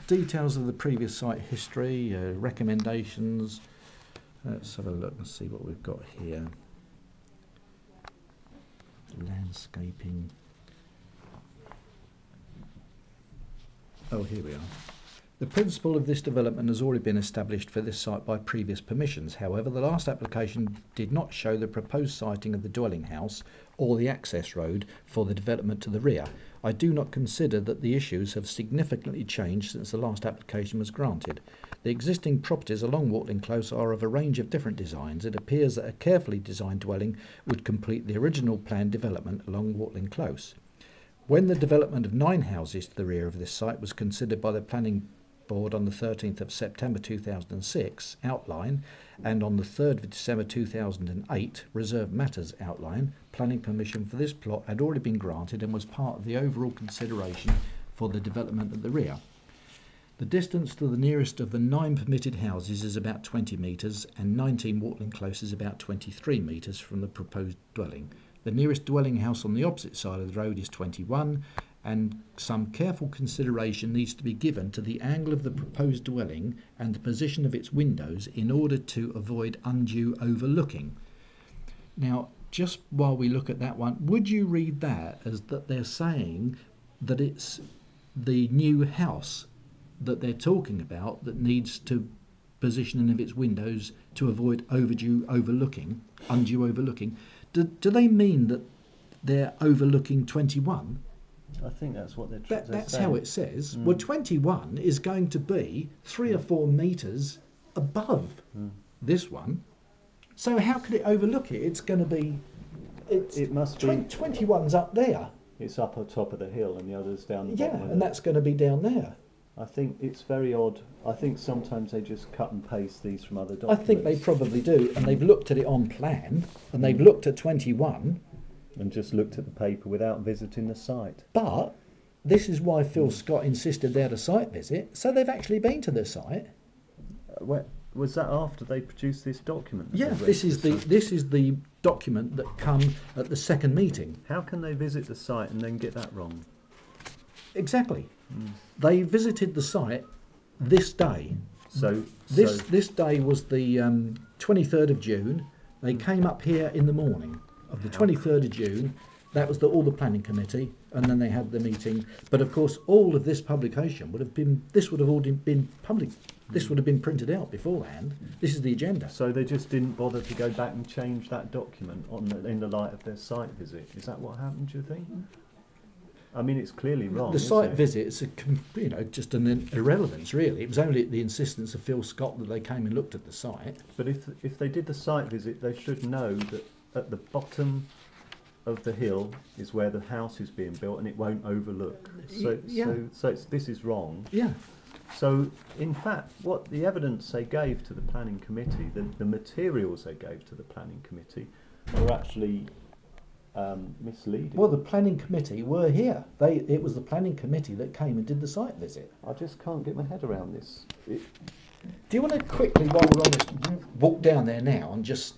Details of the previous site history, recommendations. Let's have a look and see what we've got here. Landscaping. Oh, here we are. The principle of this development has already been established for this site by previous permissions. However, the last application did not show the proposed siting of the dwelling house or the access road for the development to the rear. I do not consider that the issues have significantly changed since the last application was granted. The existing properties along Wartling Close are of a range of different designs. It appears that a carefully designed dwelling would complete the original planned development along Wartling Close. When the development of 9 houses to the rear of this site was considered by the Planning Board on the 13th of September 2006 outline, and on the 3rd of December 2008 reserved matters outline, planning permission for this plot had already been granted and was part of the overall consideration for the development at the rear. The distance to the nearest of the 9 permitted houses is about 20 metres and 19 Wartling Close is about 23 metres from the proposed dwelling. The nearest dwelling house on the opposite side of the road is 21, and some careful consideration needs to be given to the angle of the proposed dwelling and the position of its windows in order to avoid undue overlooking. Now, just while we look at that one, would you read that as that they're saying that it's the new house that they're talking about that needs to positioning of its windows to avoid undue overlooking? Do they mean that they're overlooking 21? I think that's what they're saying. That's how it says. Well, 21 is going to be 3 or 4 metres above this one. So how could it overlook it? It's going to be... It must be... 21's up there. It's up on top of the hill and the other's down the bottom. Yeah, and that's going to be down there. I think it's very odd. I think sometimes they just cut and paste these from other documents. I think they probably do, and they've looked at it on plan, and they've looked at 21... and just looked at the paper without visiting the site. But this is why Phil Scott insisted they had a site visit, so they've actually been to the site. Was that after they produced this document? Yeah, this is the document that come at the second meeting. How can they visit the site and then get that wrong? Exactly. They visited the site this day. So this day was the 23rd of June. They came up here in the morning of the 23rd of June. That was all the planning committee, and then they had the meeting. But of course, all of this publication would have been, this would have all been public. This would have been printed out beforehand. This is the agenda. So they just didn't bother to go back and change that document in the light of their site visit. Is that what happened, do you think? I mean, it's clearly wrong. The site visit is just an irrelevance, really. It was only at the insistence of Phil Scott that they came and looked at the site. But if they did the site visit, they should know that at the bottom of the hill is where the house is being built, and it won't overlook. So this is wrong. Yeah. So in fact, what the evidence they gave to the planning committee, the materials they gave to the planning committee, were actually misleading. Well, the planning committee were here. It was the planning committee that came and did the site visit. I just can't get my head around this. Do you want to quickly, while we're on this, walk down there now and just